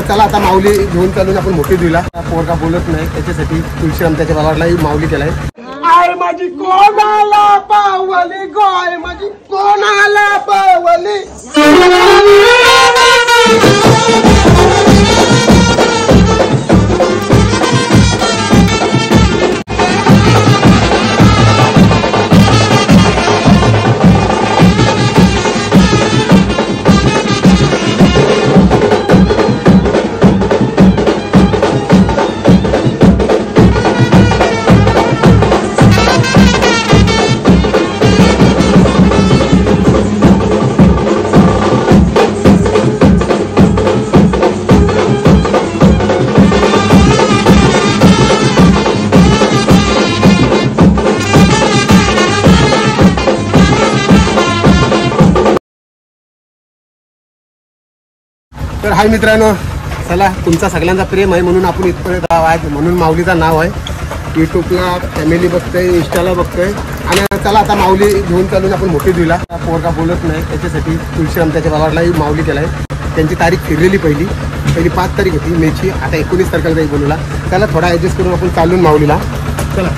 चला आता माऊली घेऊन चालून आपण मोठी दिला. पोरगा बोलत नाही त्याच्यासाठी तुळशीराम त्याच्या बाबालाही माऊली केलाय. आय माझी कोणाला पावली गोय माझी कोणाला पावली. तर हाय मित्रांनो, चला तुमचा सगळ्यांचा प्रेम आहे म्हणून आपण इथपर्यंत आहे म्हणून माऊलीचं नाव आहे. यूट्यूबला फॅमिली बघतोय, इंस्टाला बघतोय आणि चला आता माऊली घेऊन चालून आपण मोठी दिला. पोरगा बोलत नाही त्याच्यासाठी तुळशीराम त्याच्या बाबालाही माऊली केलाय. त्यांची तारीख फिरलेली पहिली 5 तारीख होती मेची, आता 19 तारखेला जाईल बोलूला. चला थोडा ॲडजस्ट करून आपण चालून माऊलीला. चला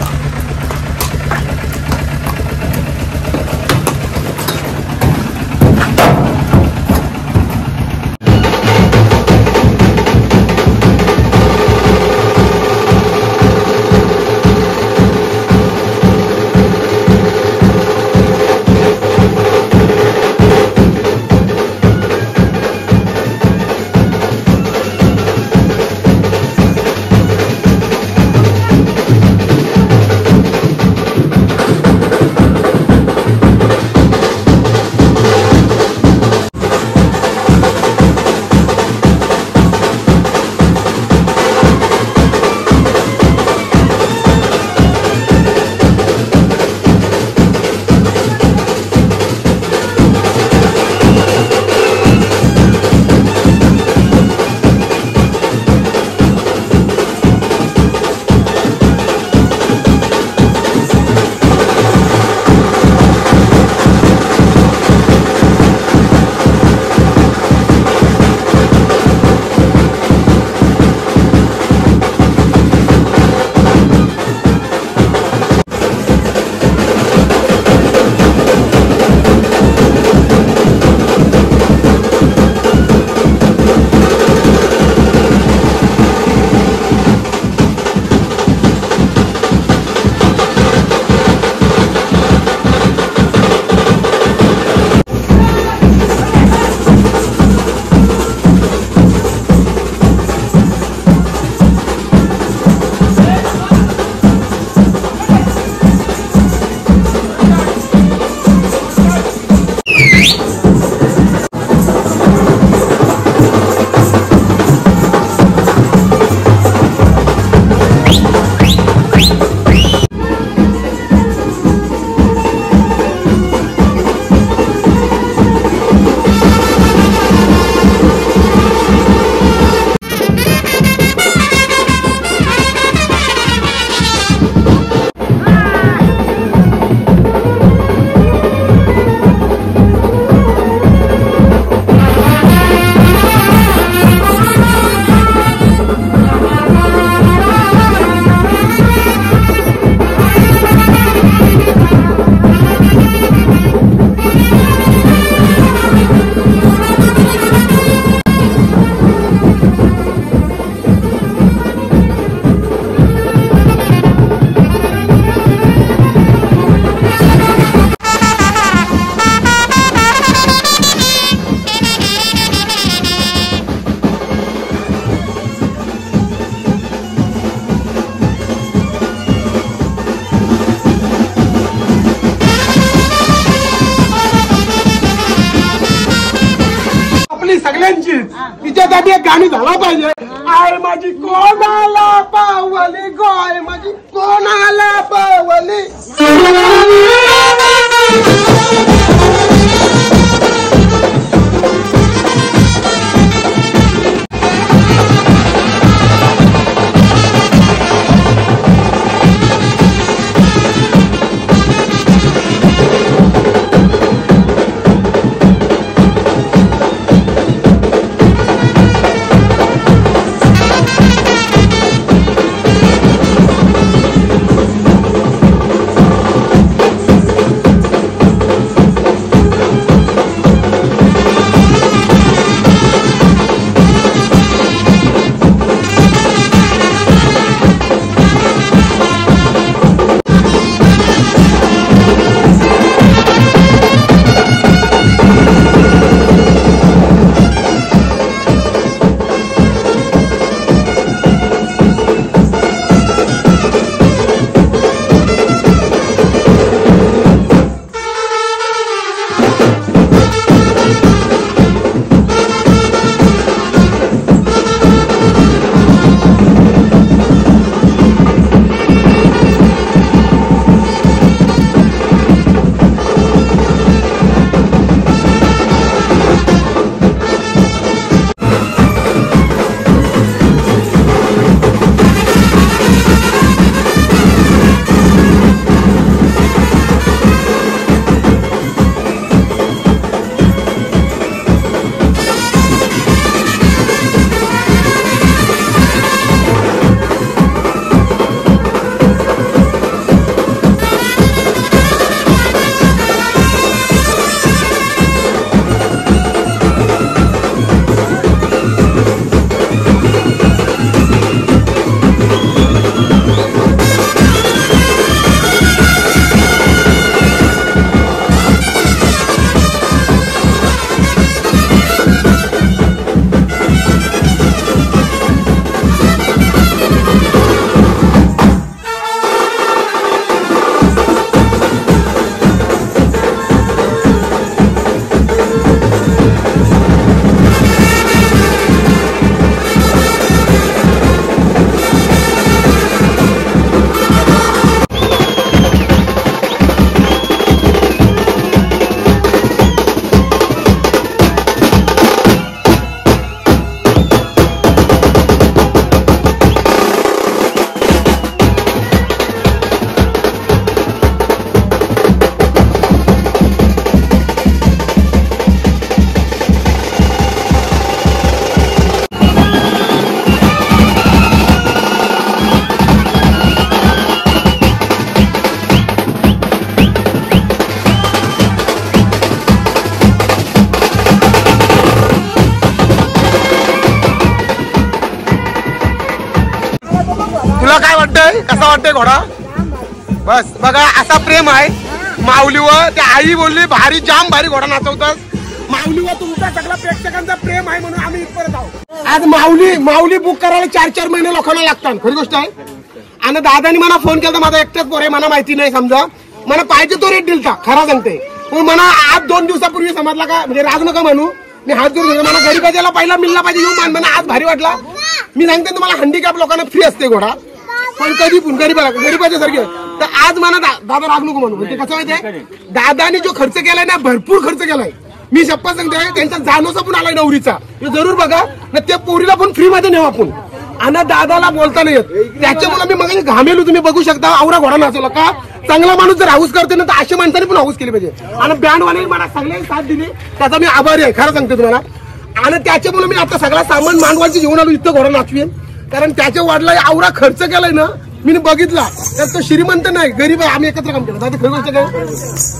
सगळ्यांची तिच्यासाठी एक गाणी झाला पाहिजे. आय माझी कोणाला पावली गोय माझी कोणाला पावली. वाटतंय? कसा वाटतंय घोडा? बस बघा असा प्रेम आहे माऊलीवर. त्या आई बोलली भारी जाम भारी घोडा नाचवतात. माऊलीवर तुमचा सगळा प्रेक्षकांचा प्रेम आहे म्हणून आम्ही इथपर्यंत आहोत. आज माऊली बुक करायला 4-4 महिने लोकांना लागतात. खरी गोष्ट आहे. आणि दादानी मला फोन केला, माझा एकटाच पोर आहे, मला माहिती नाही, समजा मला पाहिजे तो रेट दिलता, खरा सांगते. पण मला आज 2 दिवसापूर्वी समजला का, म्हणजे राग नका म्हणू, मी हात जोडून मला गरीबाच्याला पहिला मिळला पाहिजे येऊ मान. आज भारी वाटला. मी सांगते तुम्हाला हँडिकॅप लोकांना फ्री असते घोडा, पण कधी पण गरीबाच्या सारखे. तर आज मला दादा राग नको म्हणू, म्हणजे कसं माहितीये दादानी जो खर्च केलाय ना, भरपूर खर्च केलाय. मी शपथ सांगते त्यांचा जानोसा पण आलाय नवरीचा, हे जरूर बघा ना. त्या पोरीला पण फ्री मध्ये नेऊ आपण. आणि दादाला बोलता नाही येत, त्याच्यामुळे मी मग घामेलो. तुम्ही बघू शकता आवरा घोडा नाचवला का. चांगला माणूस जर हाऊस करते ना तर अशा माणसाने पण हाऊस केली पाहिजे. आणि बँडवाले मला सगळ्यांनी साथ दिली, त्याचा मी आभारी आहे, खरं सांगते तुम्हाला. आणि त्याच्यामुळे मी आता सगळा सामान मांडवाची घेऊन आलो इथं घोडा नाचवेन. कारण त्याच्या वडिला आवरा खर्च केलाय ना, मी बघितला. तर तो श्रीमंत नाही, गरीब आहे. आम्ही एकत्र काम केलं. दादा खरी गोष्ट काय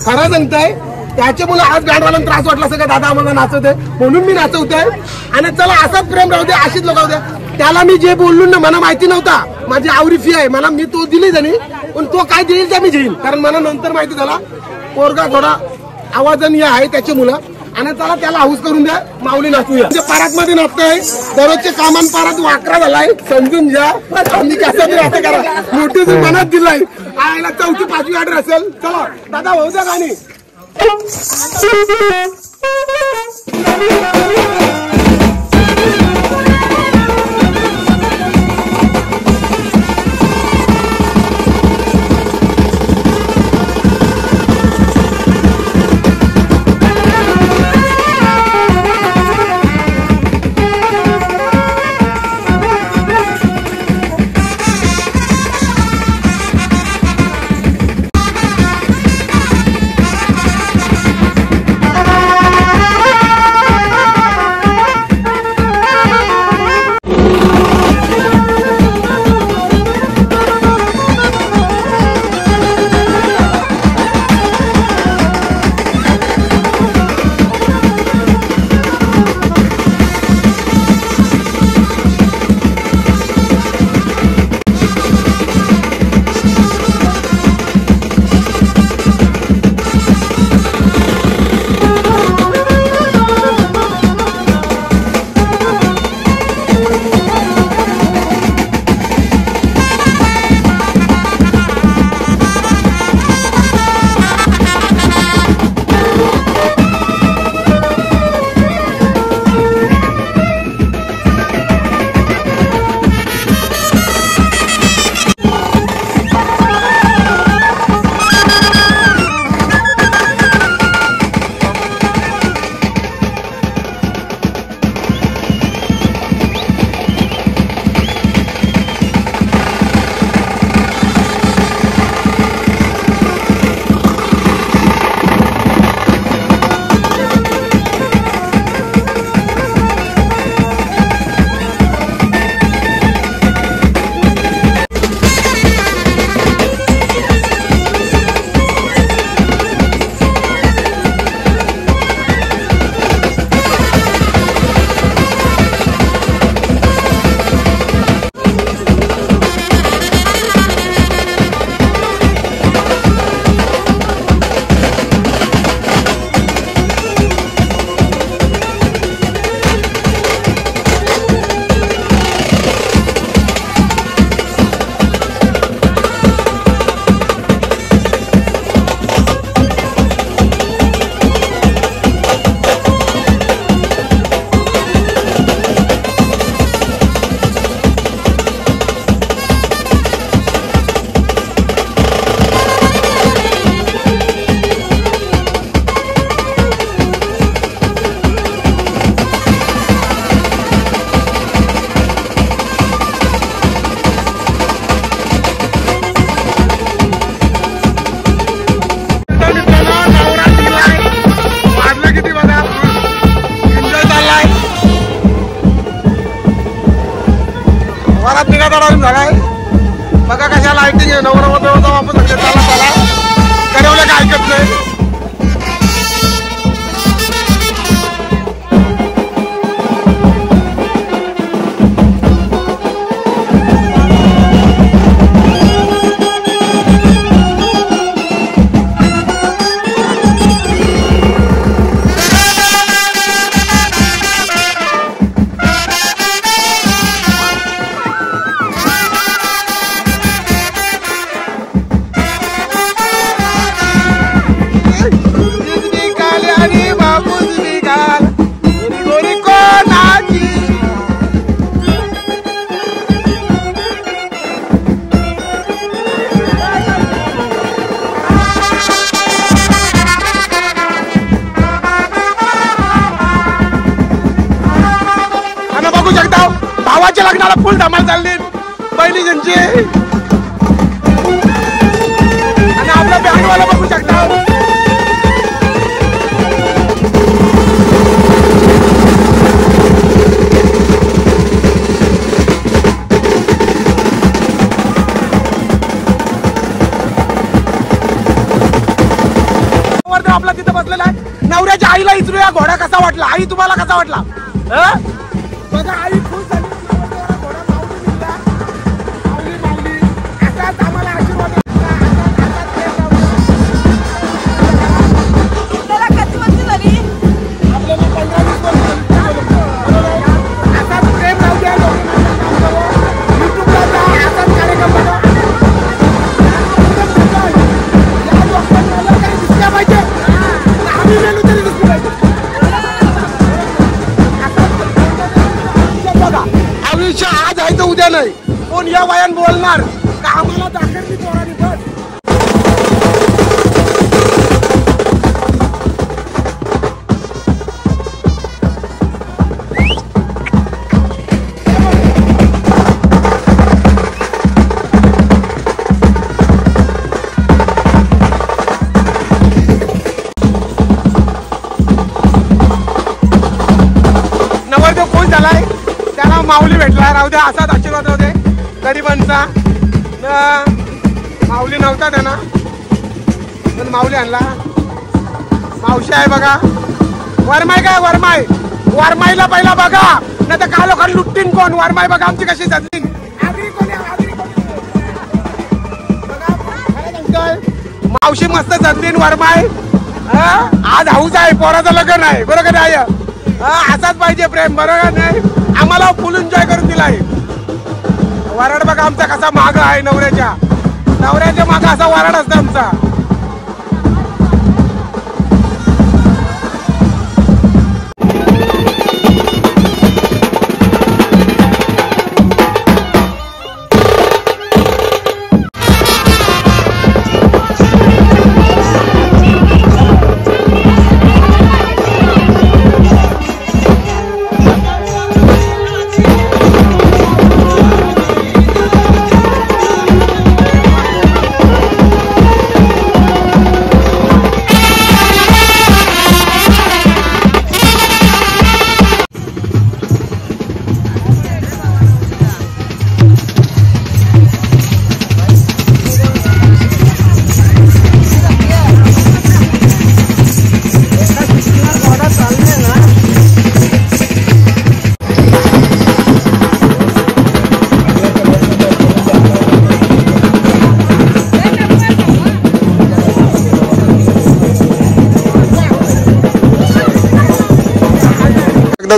खरं सांगताय. त्याच्यामुळे आज बँडवाल्यांना त्रास वाटला सगळं, दादा आम्हाला नाचवतोय म्हणून मी नाचवतोय. आणि चला असाच प्रेम राहू दे, अशीच लोक राहू द्या. त्याला मी जे बोललो ना, मला माहिती नव्हता माझी आवरी फी आहे, मला मी तो दिली जाणी, पण तो काय देईल ते मी घेईन. कारण मला नंतर माहिती झाला पोरगा थोडा आवाजाने आहे त्याच्या मुलं. आणि चला त्याला हाऊस करून द्या, माऊली नाचूया. म्हणजे पारात मध्ये नाचतोय, दररोजच्या कामान पारात वाकरा झालाय, समजून घ्या. आणि कसं तरी असं करा, मोठी मनात दिलाय. आयला 4वी-5वी ऑर्डर असेल. चला दादा होऊ द्या गाणी. बघा कशा लाइटिंग आहे. नवरा वापस चला करवलं काय ऐकत नाही. भावाच्या लग्नाला फुल धमाल चालली पहिली त्यांची. आणि आपल्या बँडवाला बघू शकता. आपला तिथं बसलेला आहे. नवऱ्याच्या आईला इचरूया घोडा कसा वाटला. आई तुम्हाला कसा वाटला? बघा आई खुश झाली. घोडा माऊली दिला. माऊली माऊली असाच आम्हाला आशीर्वाद आपल्याला किती वर्ष झाली? आपल्याला 15-20 वर्ष असाच प्रेम राहू द्या. युट्यूबला जा असाच कार्यक्रम बघा. दिसल्या पाहिजे. आयुष्य आज आहे तर उद्या नाही. कोण या वयान बोलणार का आम्हाला दाखवली पोरांनी बस. त्याला माऊली भेटला. राहू द्या असाच आशीर्वाद होते गरिबांचा. माऊली नव्हता त्यांना पण माऊली आणला. मावशी आहे बघा. वरमाई काय वरमाई. वरमाईला पहिला बघा नाही तर काय लोकांना लुटतीन कोण. वरमाई बघा आमची कशी जातील. मावशी मस्त जातील. वरमाई आज हाऊस आहे. पोराचं लग्न आहे बरोबर आहे. असाच पाहिजे प्रेम बरोबर नाही. आम्हाला फुल एन्जॉय करून दिला आहे. वराड बघा आमचा कसा माग आहे. नवऱ्याच्या माग असा वराड असतो आमचा.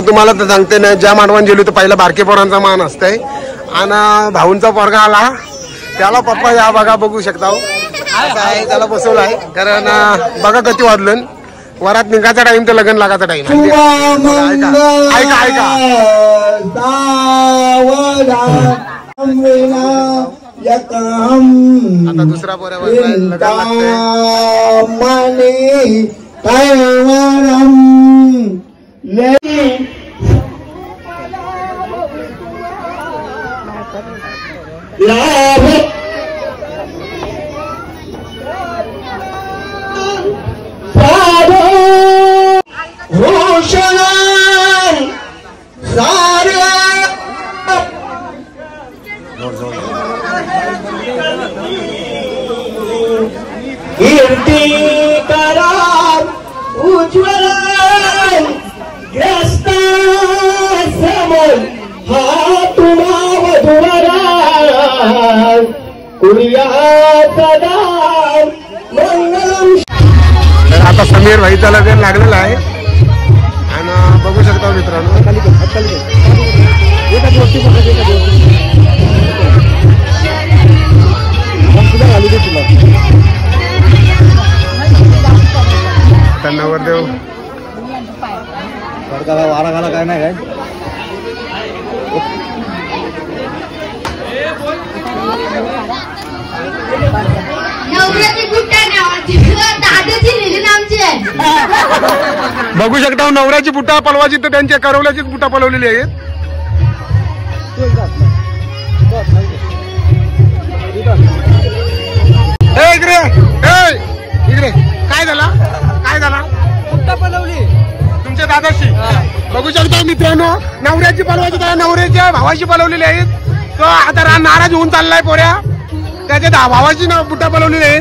तुम्हाला तर सांगते ना ज्या मानवान गेलो तर पहिला बारके पोरांचा मान असतंय. आणि भाऊंचा पोरगा आला त्याला पप्पा या बघा बघू शकता. काय त्याला बसवलं आहे कारण बघा किती वाजलं. वरात निघायचा टाइम तर लग्न लागायचा टाइम. ऐका ऐका आता दुसरा पोऱ्यावर आता समीर भाईचा लग्न लागलेला आहे आणि बघू शकता मित्रांनो. नवरदेव वारा घाला काय नाही काय. बघू शकता नवऱ्याची बुटा पलवाची तर त्यांच्या करवल्याचीच बुटा पलवलेली आहेत. इकडे इकडे काय झाला कुठं बनवली तुमच्या दादाशी बघू शकता मित्रांनो. नवऱ्याची पलवायची त्याला नवऱ्याच्या भावाशी पलवलेली आहेत. तो आता नाराज होऊन चाललाय पोऱ्या. त्याच्या भावाची बुट्टा पलवलेली आहे.